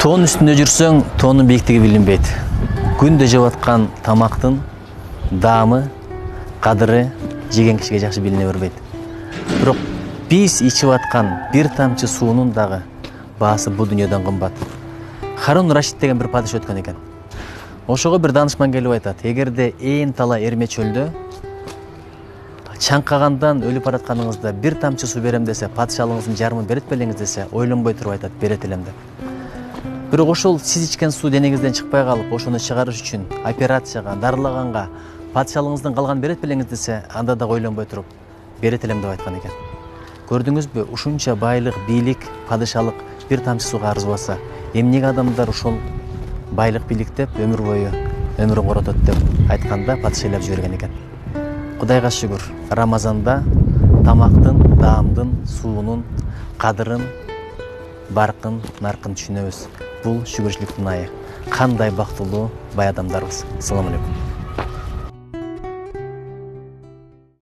Тоонун үстүндө жүрсөң, тоонун бийиктиги билинбейт. Күндө жеп аткан тамактын даамы, кадыры жеген кишиге жакшы билине бербейт. Бирок биз ичип аткан бир тамчы суунун дагы баасы бул дүйнөдөн кымбат. Харун Рашид деген бир падыш өткөн экен. Ошого бир данышман келип айтат: эгерде ээн тала эрме чөлдө чаңкагандан өлүп баратканыңызда бир тамчы суу берем десе, падышалыгыңыздын жарымын берет белеңиз десе, ойлонбой туруп айтат: берет элем деп. Бирок ошол сиз ичкен суу денеңизден чыкпай калып, ошону чыгарыш үчүн операцияга, дарылаганга падышалыгыңыздын калганын берет белеңиз десе, анда да ойлонбой туруп берет элем деп айткан экен. Көрдүңүзбү, ушунча байлык, бийлик, падышалык бир тамчы сууга арзыбаса, эмнеге адамдар ушул байлык, бийликтеп өмүр бою өмүрүн коротот деп айтканда падыша ыйлап жиберген экен. Кудайга шүгүр, Рамазанда тамактын, даамдын, суунун кадырын, баркын, наркын түшүнөбүз. Бул шүгүрчүлүктүн айы. Кандай бактылуу бай адамдарбыз. Assalamu alaikum.